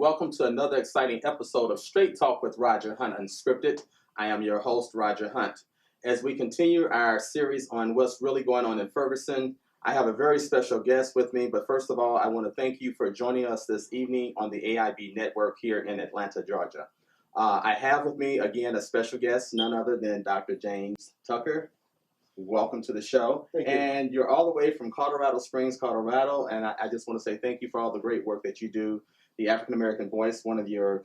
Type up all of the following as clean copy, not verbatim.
welcome to another exciting episode of Straight Talk with Roger Hunt Unscripted. I am your host, Roger Hunt. As we continue our series on what's really going on in Ferguson, I have a very special guest with me, but first of all, I want to thank you for joining us this evening on the AIB network here in Atlanta, Georgia. I have with me, again, a special guest, none other than Dr. James Tucker. Welcome to the show. Thank you. And you're all the way from Colorado Springs, Colorado, and I just want to say thank you for all the great work that you do. The African American Voice, one of your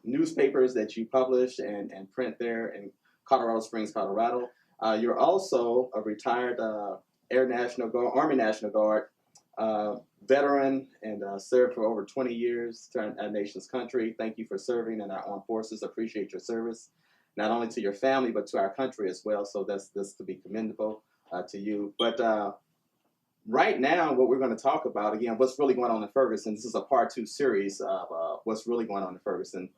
newspapers that you publish and print there in Colorado Springs, Colorado. You're also a retired Army National Guard veteran and served for over 20 years to our nation's country. Thank you for serving in our armed forces. Appreciate your service, not only to your family, but to our country as well. So that's to be commendable to you. But right now, what we're going to talk about, again, what's really going on in Ferguson. This is a part 2 series of what's really going on in Ferguson.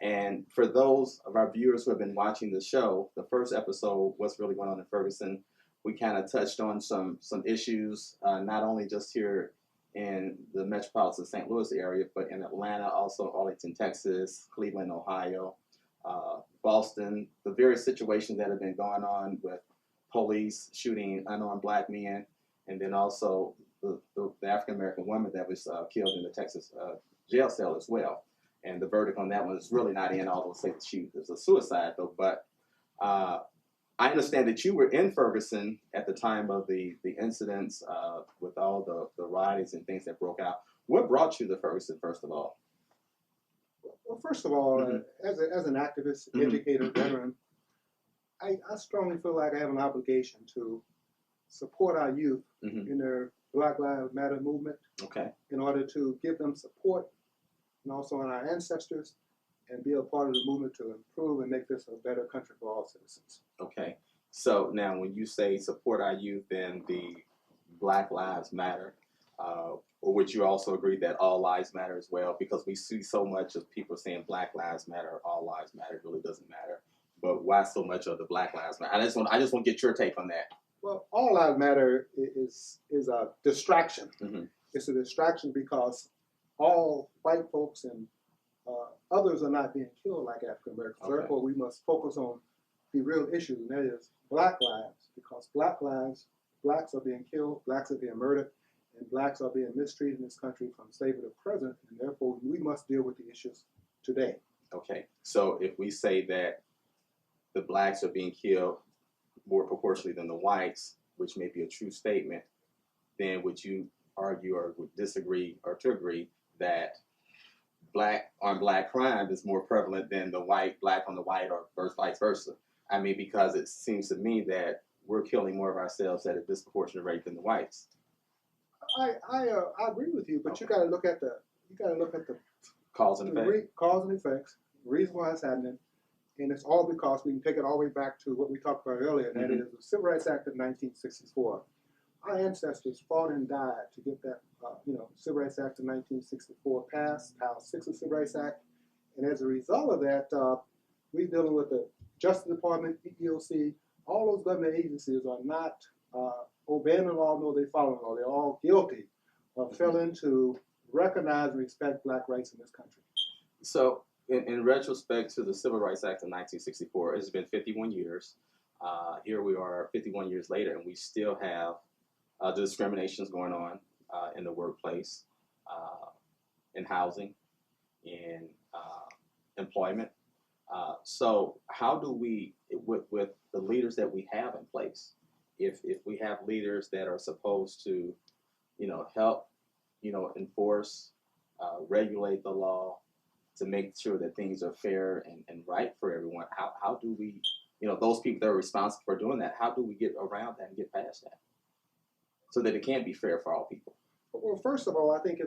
And for those of our viewers who have been watching the show, the first episode, what's really going on in Ferguson, we kind of touched on some issues, not only just here in the metropolitan St. Louis area, but in Atlanta, also Arlington, Texas, Cleveland, Ohio, Boston, the various situations that have been going on with police shooting unarmed black men, and then also the African-American woman that was killed in the Texas jail cell as well. And the verdict on that one is really not in, although say she was a suicide, though. But I understand that you were in Ferguson at the time of the incidents with all the riots and things that broke out. What brought you to Ferguson, first of all? Well, first of all, as an activist, educator, veteran, I strongly feel like I have an obligation to support our youth in their Black Lives Matter movement. Okay. In order to give them support, and also on our ancestors, and be a part of the movement to improve and make this a better country for all citizens. Okay. So now when you say support our youth and the Black Lives Matter, or would you also agree that all lives matter as well? Because we see so much of people saying Black Lives Matter, all lives matter. It really doesn't matter. But why so much of the Black Lives Matter? I just want to get your take on that. Well, all lives matter is a distraction. It's a distraction because all white folks and others are not being killed like African Americans. Okay. Therefore, we must focus on the real issue, and that is Black lives, because Black lives, Blacks are being killed, Blacks are being murdered, and Blacks are being mistreated in this country from slavery to present, and therefore we must deal with the issues today. Okay, so if we say that the Blacks are being killed more proportionally than the whites, which may be a true statement, then would you argue or would disagree or to agree that Black on Black crime is more prevalent than the Black on the white or vice versa? I mean, because it seems to me that we're killing more of ourselves at a disproportionate rate than the whites. I agree with you, but okay. you got to look at the cause and effect. Cause and effects, the reason why it's happening, and it's all because we can take it all the way back to what we talked about earlier, and that is the Civil Rights Act of 1964. Our ancestors fought and died to get that, Civil Rights Act of 1964 passed, Title VI of the Civil Rights Act, and as a result of that, we're dealing with the Justice Department, EEOC, all those government agencies are not obeying the law, nor they following the law. They're all guilty of failing to recognize and respect Black rights in this country. So, in retrospect to the Civil Rights Act of 1964, it's been 51 years. Here we are 51 years later, and we still have the discriminations going on in the workplace, in housing, in employment. So how do we, with the leaders that we have in place, if we have leaders that are supposed to, help, enforce, regulate the law to make sure that things are fair and right for everyone, how do we, those people that are responsible for doing that, how do we get around that and get past that so that it can be fair for all people? Well, first of all, I think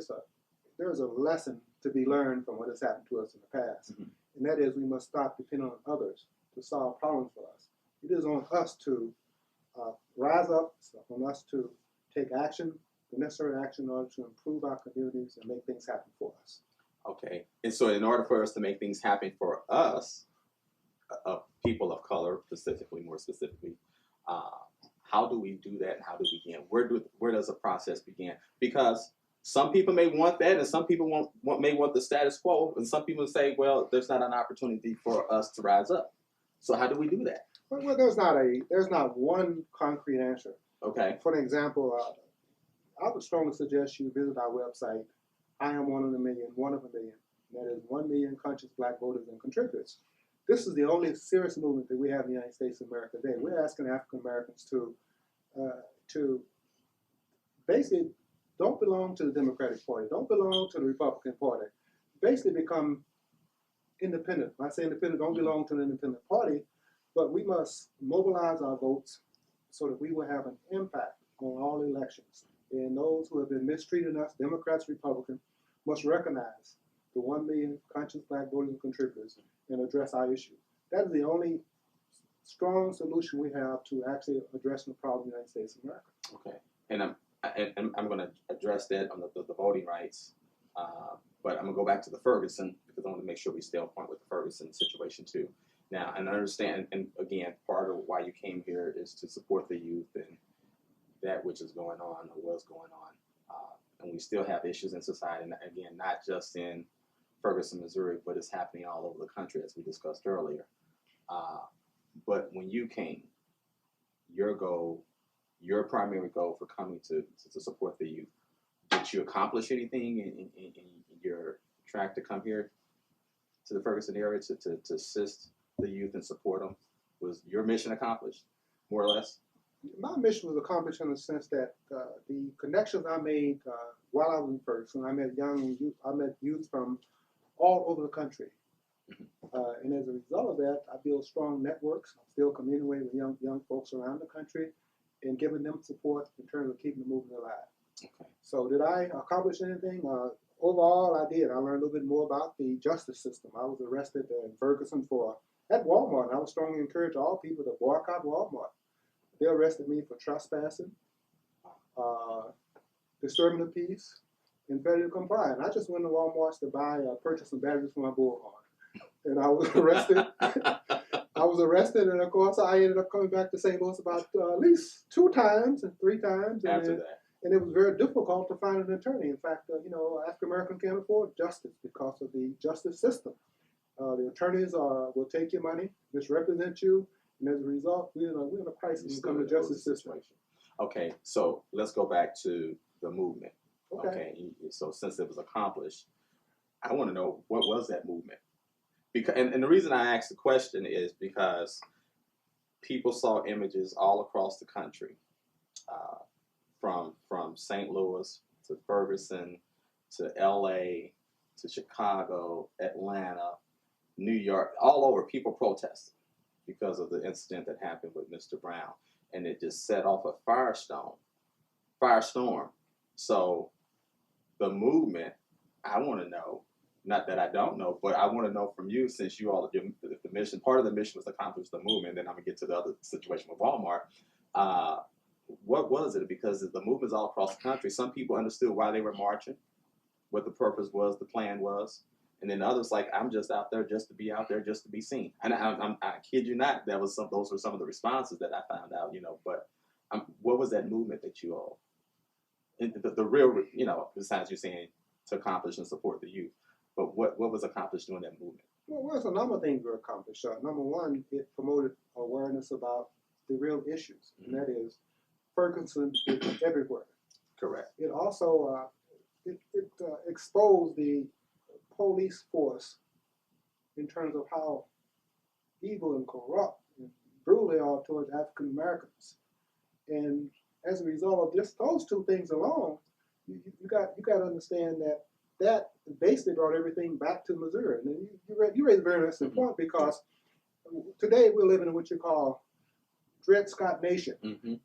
there's a lesson to be learned from what has happened to us in the past. And that is we must stop depending on others to solve problems for us. It is on us to rise up, it's on us to take action, the necessary action in order to improve our communities and make things happen for us. Okay. And so in order for us to make things happen for us, people of color more specifically, how do we do that and how do we begin? Where does the process begin? Because some people may want that, and some people may want the status quo, and some people say, well, there's not an opportunity for us to rise up. So how do we do that? Well, there's not one concrete answer. Okay. For example, I would strongly suggest you visit our website. I am one of a million, one of a million. That is 1 million conscious Black voters and contributors. This is the only serious movement that we have in the United States of America today. We're asking African Americans to basically don't belong to the Democratic Party, don't belong to the Republican Party, basically become independent. When I say independent, don't belong to an independent party, but we must mobilize our votes so that we will have an impact on all elections. And those who have been mistreating us, Democrats, Republicans, must recognize the 1 million conscious Black voters and contributors and address our issue. That is the only strong solution we have to actually addressing the problem in the United States of America. Okay, and I'm going to address that on the voting rights, but I'm going to go back to the Ferguson because I want to make sure we stay on point with the Ferguson situation too. Now, and I understand, and again, part of why you came here is to support the youth and that which is going on or was going on. And we still have issues in society, and again, not just in Ferguson, Missouri, but it's happening all over the country, as we discussed earlier. But when you came, your primary goal for coming to support the youth, did you accomplish anything in your track to come here to the Ferguson area to assist the youth and support them? Was your mission accomplished, more or less? My mission was accomplished in the sense that the connections I made while I was in Ferguson, I met youth from all over the country. And as a result of that, I built strong networks. I'm still communicating with young folks around the country and giving them support in terms of keeping the movement alive. Okay. So did I accomplish anything? Overall, I did. I learned a little bit more about the justice system. I was arrested in Ferguson at Walmart, and I would strongly encourage all people to boycott Walmart. They arrested me for trespassing, disturbing the peace, and failure to comply. And I just went to Walmart to purchase some batteries for my bullhorn. And I was arrested. And of course, I ended up coming back to St. Louis about at least 2 times and 3 times. After that. And it was very difficult to find an attorney. In fact, African Americans can't afford justice because of the justice system. The attorneys will take your money, misrepresent you, and as a result, we're in a crisis when it comes to justice system. Okay, so let's go back to the movement. Okay. So since it was accomplished, I want to know, what was that movement? Because and the reason I asked the question is because people saw images all across the country, from St. Louis to Ferguson to LA to Chicago, Atlanta, New York, all over, people protesting because of the incident that happened with Mr. Brown. And it just set off a firestorm. So the movement, I want to know, not that I don't know, but I want to know from you, since you all, the mission, part of the mission was to accomplish the movement, then I'm going to get to the other situation with Walmart. What was it? Because the movement's all across the country. Some people understood why they were marching, what the purpose was, the plan was. And then others like, I'm just out there just to be out there, just to be seen. And I kid you not, those were some of the responses that I found out, but what was that movement that you all, the real, besides you saying to accomplish and support the youth, but what was accomplished during that movement? Well, there's a number of things were accomplished. Number one, it promoted awareness about the real issues, and that is Ferguson is everywhere. Correct. It also exposed the police force in terms of how evil and corrupt and brutal they are towards African Americans. And as a result of just those 2 things alone, you got to understand that basically brought everything back to Missouri. And you raised a very interesting point, because today we're living in what you call Dred Scott Nation.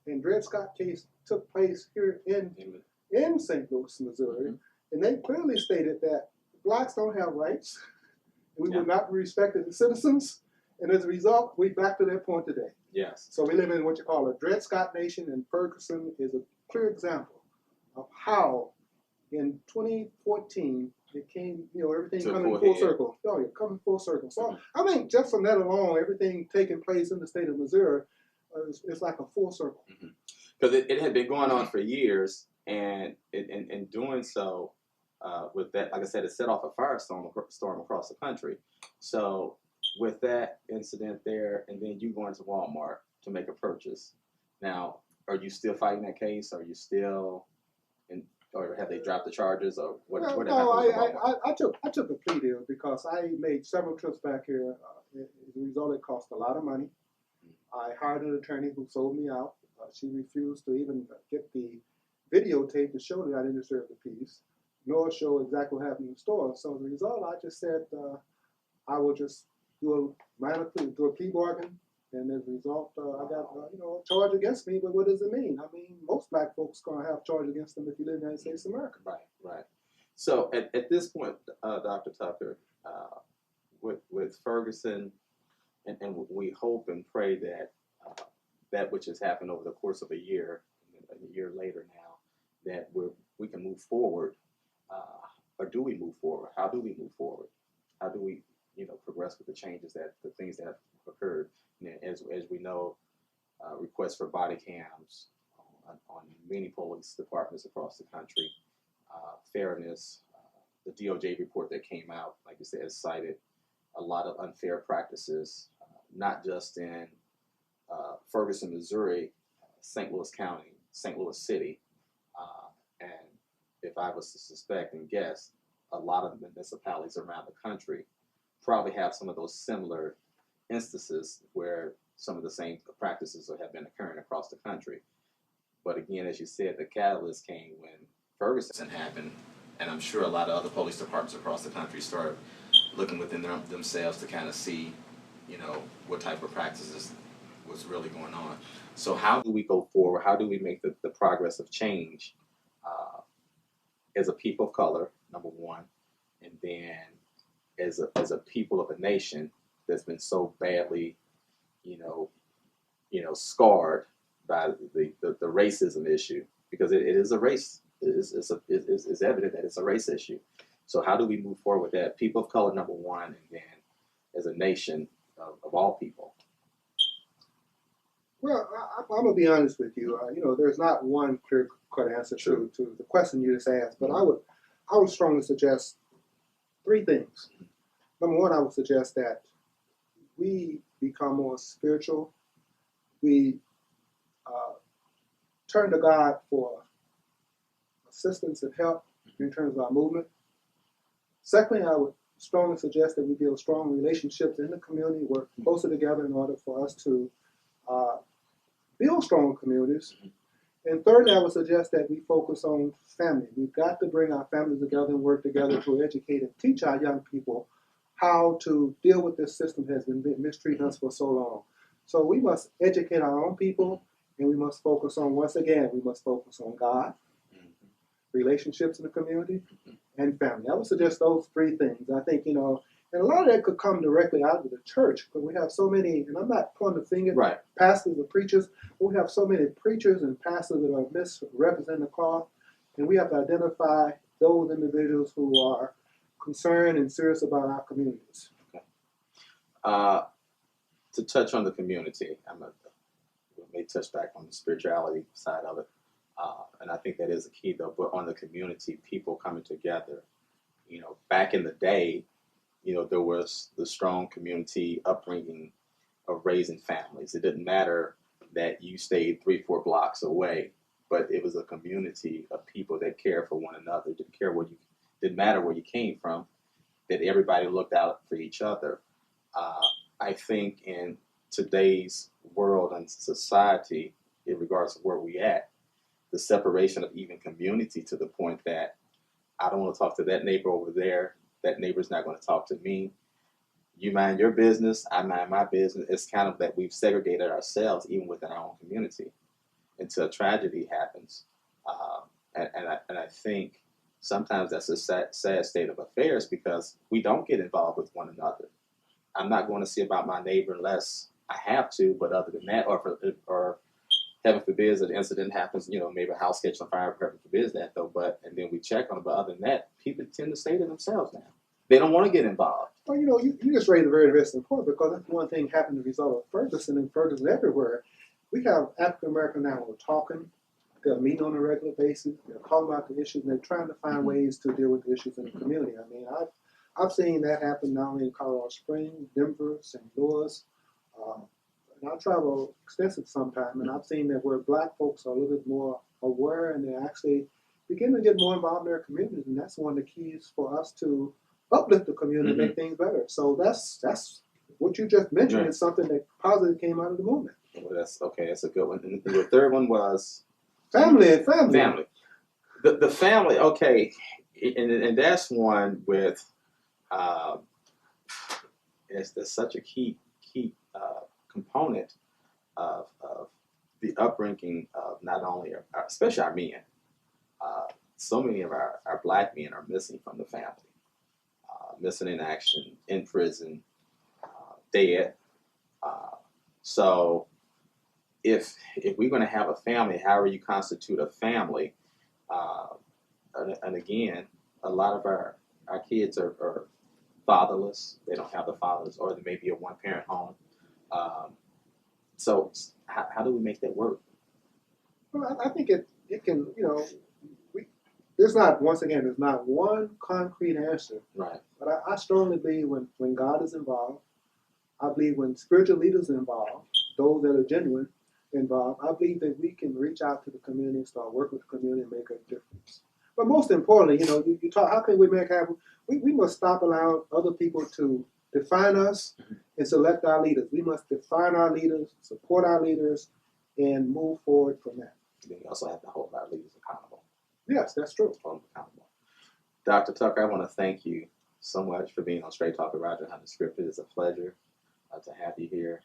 And Dred Scott case took place here in St. Louis, Missouri, and they clearly stated that Blacks don't have rights. We would not be respected as citizens. And as a result, we're back to that point today. Yes. So we live in what you call a Dred Scott Nation, and Ferguson is a clear example of how in 2014 it came, everything coming full circle. Oh, yeah, coming full circle. So I think just from that alone, everything taking place in the state of Missouri, it's like a full circle. Because it had been going on for years, And in doing so, with that, like I said, it set off a firestorm across the country. So with that incident there, and then you going to Walmart to make a purchase. Now, are you still fighting that case? Are you still in, or have they dropped the charges, or Well, what no, happened with Walmart? I took a plea deal because I made several trips back here. As a result, it cost a lot of money. I hired an attorney who sold me out. She refused to even get the videotape to show that I didn't deserve the piece, nor show exactly what happened in the store. So as a result, I just said I will just do do a plea bargain, and as a result, I got a charge against me. But what does it mean? I mean, most black folks gonna have charge against them if you live in the United States of America. Right, right. So at this point, Dr. Tucker, with Ferguson, and we hope and pray that that which has happened over the course of a year later now, that we can move forward, or do we move forward? How do we move forward? How do we, progress with the changes the things that have occurred? And as we know, requests for body cams on many police departments across the country, fairness, the DOJ report that came out, like you said, has cited a lot of unfair practices, not just in Ferguson, Missouri, St. Louis County, St. Louis City, and if I was to suspect and guess, a lot of municipalities around the country probably have some of those similar instances where some of the same practices have been occurring across the country. But again, as you said, the catalyst came when Ferguson happened, and I'm sure a lot of other police departments across the country started looking within themselves to kind of see, what type of practices was really going on. So how do we go forward? How do we make the progress of change as a people of color, number one, and then as a people of a nation that's been so badly, you know, scarred by the racism issue, because it is a race. It's evident that it's a race issue. So how do we move forward with that? People of color, number one, and then as a nation of all people. Well, I'm gonna be honest with you. There's not one clear-cut answer Sure. to the question you just asked, but I would strongly suggest three things. Number one, I would suggest that we become more spiritual. We turn to God for assistance and help in terms of our movement. Secondly, I would strongly suggest that we build strong relationships in the community, work closer together in order for us to build strong communities. And thirdly, I would suggest that we focus on family. We've got to bring our families together and work together to educate and teach our young people how to deal with this system that has been mistreating us for so long. So we must educate our own people, and we must focus on, once again, we must focus on God, relationships in the community, and family. I would suggest those three things. I think, and a lot of that could come directly out of the church, but we have so many, and I'm not pointing the finger Right. at pastors or preachers, but we have so many preachers and pastors that are misrepresenting the cause, and we have to identify those individuals who are concerned and serious about our communities. Okay. To touch on the community, we may touch back on the spirituality side of it, and I think that is a key though. But on the community, people coming together, back in the day, there was the strong community upbringing of raising families. It didn't matter that you stayed 3-4 blocks away, but it was a community of people that cared for one another. Didn't matter where you came from. That everybody looked out for each other. I think in today's world and society, in regards to where we at, the separation of even community to the point that I don't want to talk to that neighbor over there. That neighbor's not going to talk to me. You mind your business, I mind my business. It's kind of that we've segregated ourselves even within our own community until a tragedy happens. And I think sometimes that's a sad state of affairs because we don't get involved with one another. I'm not going to see about my neighbor unless I have to, but other than that, or heaven forbid an incident happens, maybe a house catches on fire, heaven forbid that though, and then we check on it. But other than that, people tend to stay to themselves now. They don't want to get involved. Well, you just raised a very interesting point because that's one thing happened as a result of Ferguson and Ferguson everywhere. We have African American now who are talking, they're meeting on a regular basis. They're talking about the issues, and they're trying to find ways to deal with the issues in the community. I mean, I've seen that happen not only in Colorado Springs, Denver, St. Louis. And I travel extensive sometimes, and I've seen that where Black folks are a little bit more aware, and they actually begin to get more involved in their communities, and that's one of the keys for us to uplift the community and make things better. So that's what you just mentioned. Right. Is something that positive came out of the movement. Well, that's okay. That's a good one. And the third one was Family and family. family. The family. Okay, and that's one with. It's such a key component of the upbringing of not only especially our men. So many of our Black men are missing from the family, missing in action, in prison, dead. So if we're going to have a family, however you constitute a family, and again, a lot of our kids are fatherless. They don't have the fathers, or they may be a one-parent home. So how do we make that work? Well, I think it can, there's not one concrete answer. Right. But I strongly believe when God is involved, I believe when spiritual leaders are involved, those that are genuine involved, I believe that we can reach out to the community and start working with the community and make a difference. But most importantly, you talk, how can we we must stop allowing other people to define us and select our leaders. We must define our leaders, support our leaders, and move forward from that. Then you also have to hold our leaders accountable. Yes, that's true. Hold them accountable. Dr. Tucker, I want to thank you so much for being on Straight Talk with Roger Hunt Unscripted. It's a pleasure to have you here.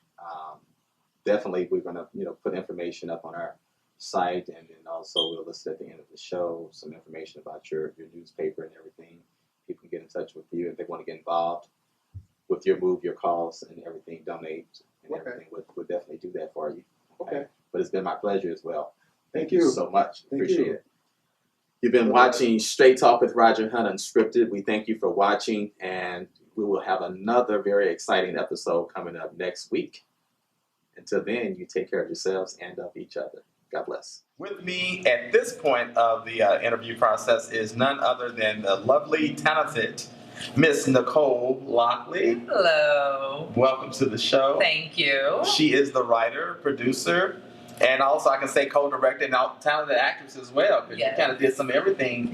Definitely, we're going to put information up on our site, and then also we'll list at the end of the show some information about your newspaper and everything. People can get in touch with you if they want to get involved with your move, your cause, and everything. Donate and everything. We'll definitely do that for you. Okay. But it's been my pleasure as well. Thank you so much. Thank Appreciate you. it. You've been watching Straight Talk with Roger Hunt Unscripted. We thank you for watching, and we will have another very exciting episode coming up next week. Until then, you take care of yourselves and of each other. God bless. With me at this point of the interview process is none other than the lovely, talented Miss Nicole Lockley. Hello. Welcome to the show. Thank you. She is the writer, producer, and also I can say co-director and talented actress as well, because you kind of did some everything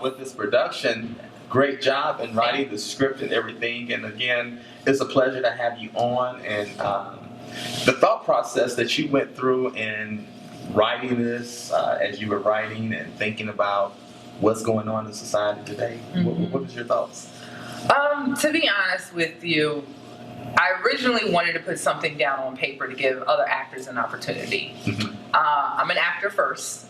with this production. Great job in writing the script and everything. And again, it's a pleasure to have you on. And the thought process that you went through in writing this, as you were writing and thinking about what's going on in society today, what was your thoughts? To be honest with you, I originally wanted to put something down on paper to give other actors an opportunity. I'm an actor first.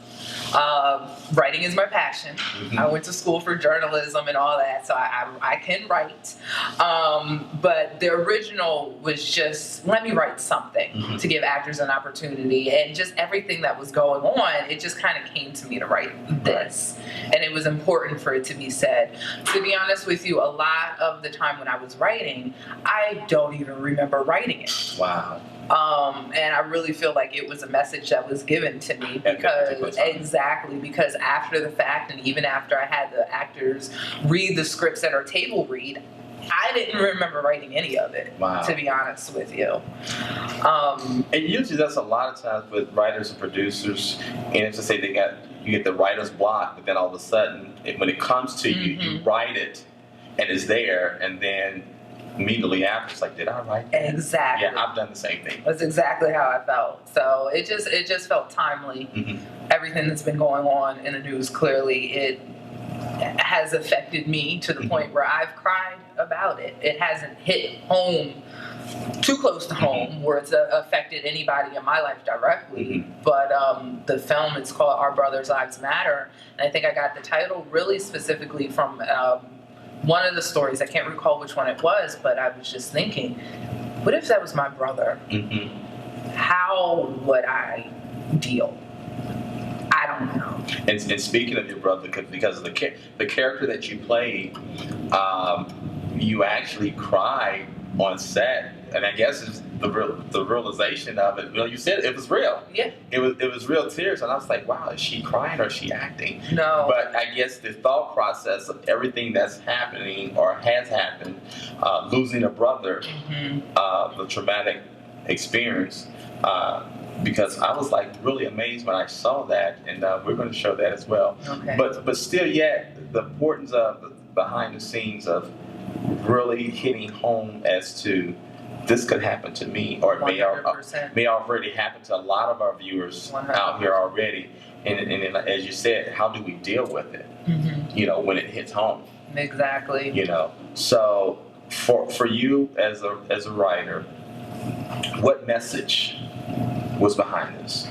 Writing is my passion. I went to school for journalism and all that, so I can write. But the original was just, let me write something to give actors an opportunity. And just everything that was going on, it just kind of came to me to write this. And it was important for it to be said. To be honest with you, a lot of the time when I was writing, I don't even remember writing it. Wow. And I really feel like it was a message that was given to me because after the fact, and even after I had the actors read the scripts at our table read, I didn't remember writing any of it, to be honest with you. And usually that's a lot of times with writers and producers, and it's to say you get the writer's block, but then all of a sudden, when it comes to you, you write it, and it's there, and then immediately after, it's like, did I write that? Exactly. Yeah, I've done the same thing. That's exactly how I felt. So it just felt timely. Everything that's been going on in the news, clearly, it has affected me to the point where I've cried about it. It hasn't hit home, too close to home, where it's affected anybody in my life directly. But the film, it's called Our Brothers' Lives Matter. And I think I got the title really specifically from one of the stories. I can't recall which one it was, but I was just thinking, what if that was my brother? How would I deal? I don't know. And speaking of your brother, because of the character that you played, you actually cried on set, and I guess it's the realization of it. You know, you said it was real. Yeah. It was real tears, and I was like, wow, is she crying or is she acting? No. But I guess the thought process of everything that's happening or has happened, losing a brother, the traumatic experience. Because I was like really amazed when I saw that, and we're going to show that as well. Okay. But still, yet the importance of the behind the scenes of really hitting home as to this could happen to me, or it may already happen to a lot of our viewers 100%. out here already. And as you said, how do we deal with it? You know, when it hits home. Exactly. You know, so for you as a writer, what message was behind this?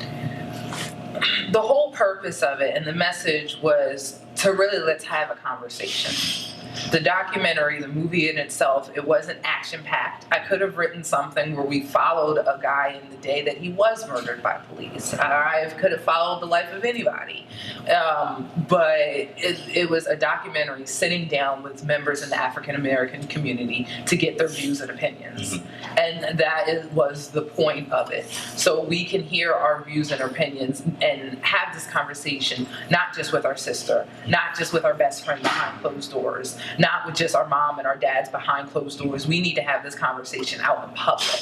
The whole purpose of it and the message was to really let's have a conversation. The documentary, the movie in itself, it wasn't action-packed. I could have written something where we followed a guy in the day that he was murdered by police. I could have followed the life of anybody. But it was a documentary sitting down with members in the African-American community to get their views and opinions. And that was the point of it. So we can hear our views and opinions and have this conversation, not just with our sister, not just with our best friend behind closed doors, not with just our mom and our dads behind closed doors. We need to have this conversation out in public.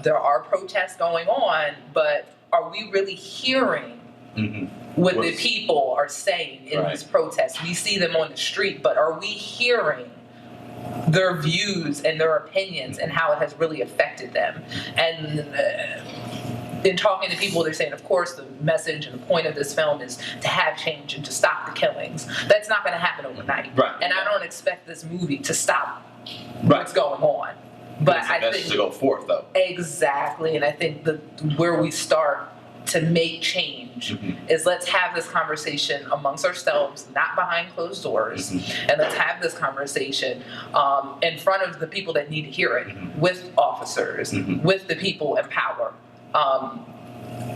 There are protests going on, but are we really hearing what the people are saying in these protests? We see them on the street, but are we hearing their views and their opinions and how it has really affected them? And in talking to people, they're saying, of course, the message and the point of this film is to have change and to stop the killings. That's not going to happen overnight. And I don't expect this movie to stop what's going on. But I think to go forth, though. Exactly, and I think where we start to make change is let's have this conversation amongst ourselves, not behind closed doors, and let's have this conversation in front of the people that need to hear it, with officers, with the people in power.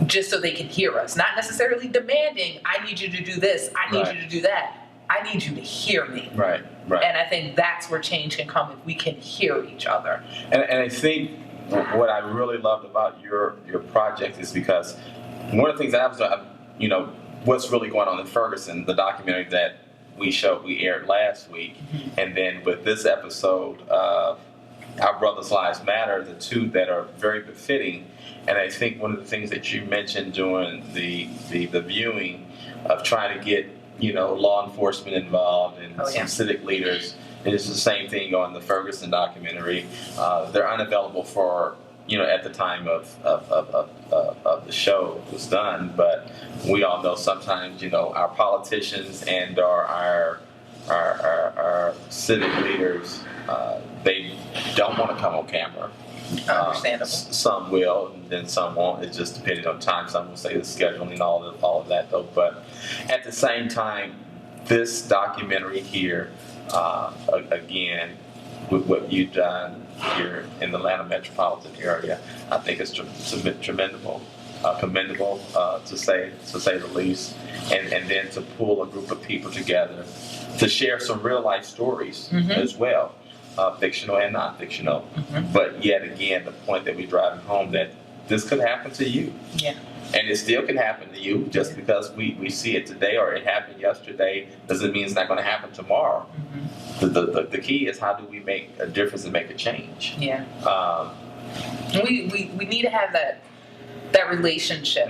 Just so they can hear us, not necessarily demanding, I need you to do this, I need you to do that. I need you to hear me. Right. And I think that's where change can come if we can hear each other. And I think what I really loved about your project is because one of the things that I was, you know, what's really going on in Ferguson, the documentary that we aired last week, and then with this episode of Our Brothers' Lives Matter, the two that are very befitting. And I think one of the things that you mentioned during the viewing of trying to get, you know, law enforcement involved and some civic leaders, and it's the same thing on the Ferguson documentary. They're unavailable for, you know, at the time of the show was done, but we all know sometimes, you know, our politicians and our civic leaders, they don't want to come on camera. Understandable. Some will, and then some won't. It's just depending on time. Some will say the scheduling, all of that, though. But at the same time, this documentary here, again, with what you've done here in the Atlanta metropolitan area, I think it's commendable, to say the least. And then to pull a group of people together to share some real life stories as well. Fictional and non-fictional, but yet again, the point that we're driving home that this could happen to you, and it still can happen to you. Just because we see it today or it happened yesterday doesn't mean it's not going to happen tomorrow. The key is how do we make a difference and make a change? We need to have that relationship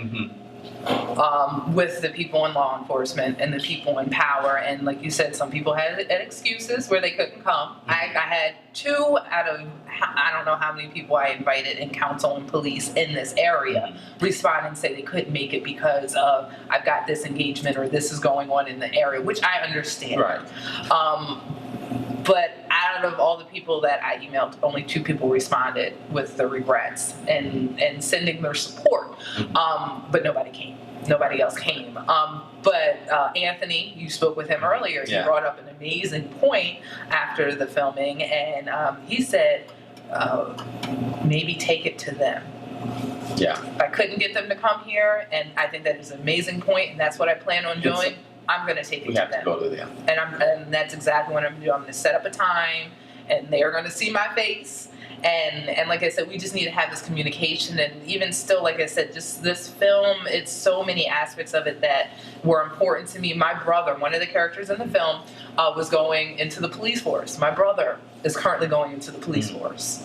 with the people in law enforcement and the people in power. And like you said, some people had excuses where they couldn't come. I had 2 out of I don't know how many people I invited in council and police in this area respond and say they couldn't make it because of I've got this engagement or this is going on in the area, which I understand. But out of all the people that I emailed, only 2 people responded with the regrets and sending their support. But nobody came. Nobody else came. But Anthony, you spoke with him earlier. He brought up an amazing point after the filming, and he said, maybe take it to them. I couldn't get them to come here, and I think that is an amazing point, and that's what I plan on doing. I'm going to take it to them. We have to go to them. And that's exactly what I'm going to do. I'm going to set up a time and they are going to see my face. And like I said, we just need to have this communication. And even still, like I said, just this film, it's so many aspects of it that were important to me. My brother, one of the characters in the film, was going into the police force. My brother is currently going into the police force.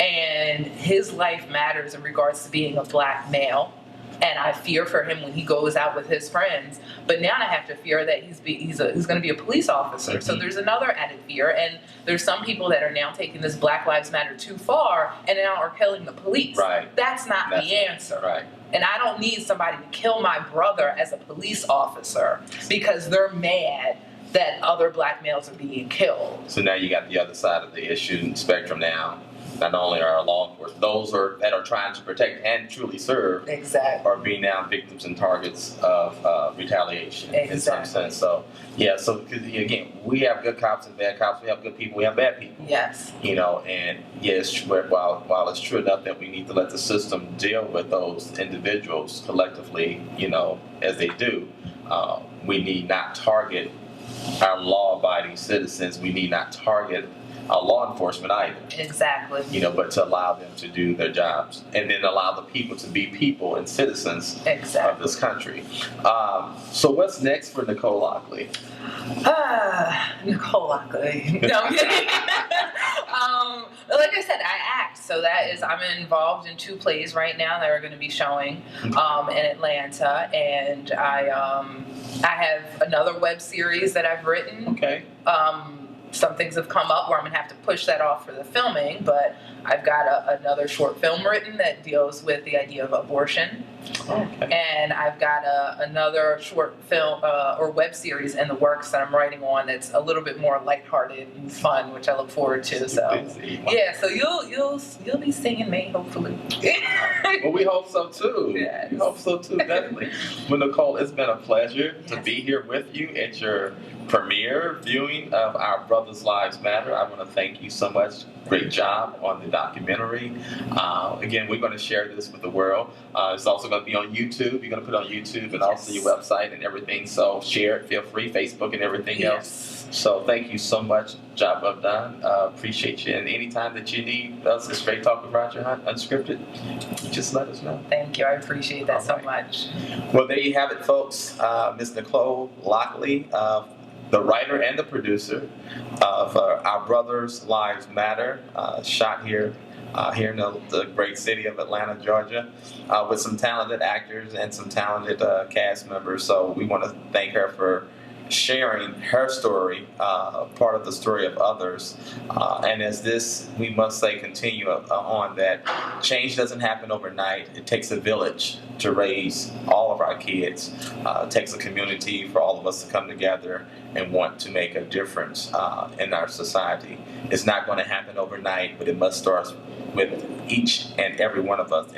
And his life matters in regards to being a black male. And I fear for him when he goes out with his friends. But now I have to fear that he's going to be a police officer. So there's another added fear. And there's some people that are now taking this Black Lives Matter too far and now are killing the police. Right. That's not the answer. Right. And I don't need somebody to kill my brother as a police officer because they're mad that other black males are being killed. So now you got the other side of the issue spectrum now. Not only are law enforcement, those that are trying to protect and truly serve Exactly. are being now victims and targets of retaliation in some sense. So, yeah, so because again, we have good cops and bad cops, we have good people, we have bad people. Yes. You know, and yes, while it's true enough that we need to let the system deal with those individuals collectively, you know, as they do, we need not target our law-abiding citizens. We need not target law enforcement either. Exactly. You know, but to allow them to do their jobs and then allow the people to be people and citizens of this country. So what's next for Nicole Lockley? Nicole Lockley. No, I'm kidding. Like I said, I act. So I'm involved in 2 plays right now that are going to be showing in Atlanta. And I have another web series that I've written. Okay. Some things have come up where I'm going to have to push that off for the filming, but I've got another short film written that deals with the idea of abortion. Okay. And I've got another short film or web series in the works that I'm writing on that's a little bit more lighthearted and fun, which I look forward to. So yeah, so you'll be seeing me hopefully. Well, we hope so too. Yes. We hope so too, definitely. Well, Nicole, it's been a pleasure to be here with you at your premiere viewing of Our Brothers' Lives Matter. I want to thank you so much. Great job on the documentary. Again, we're going to share this with the world. It's also going to be on YouTube. You're going to put it on YouTube and also your website and everything. So share it, feel free, Facebook and everything else. So thank you so much. Job well done. Appreciate you. And anytime that you need us to straight talk with Roger Hunt, unscripted, just let us know. Thank you. I appreciate that so much. Well, there you have it, folks. Ms. Nicole Lockley, the writer and the producer of Our Brothers' Lives Matter, shot here in the great city of Atlanta, Georgia, with some talented actors and some talented cast members. So we want to thank her for sharing her story, part of the story of others. And as this, we must say, continue on that change doesn't happen overnight. It takes a village to raise all of our kids. It takes a community for all of us to come together and want to make a difference in our society. It's not going to happen overnight, but it must start with each and every one of us.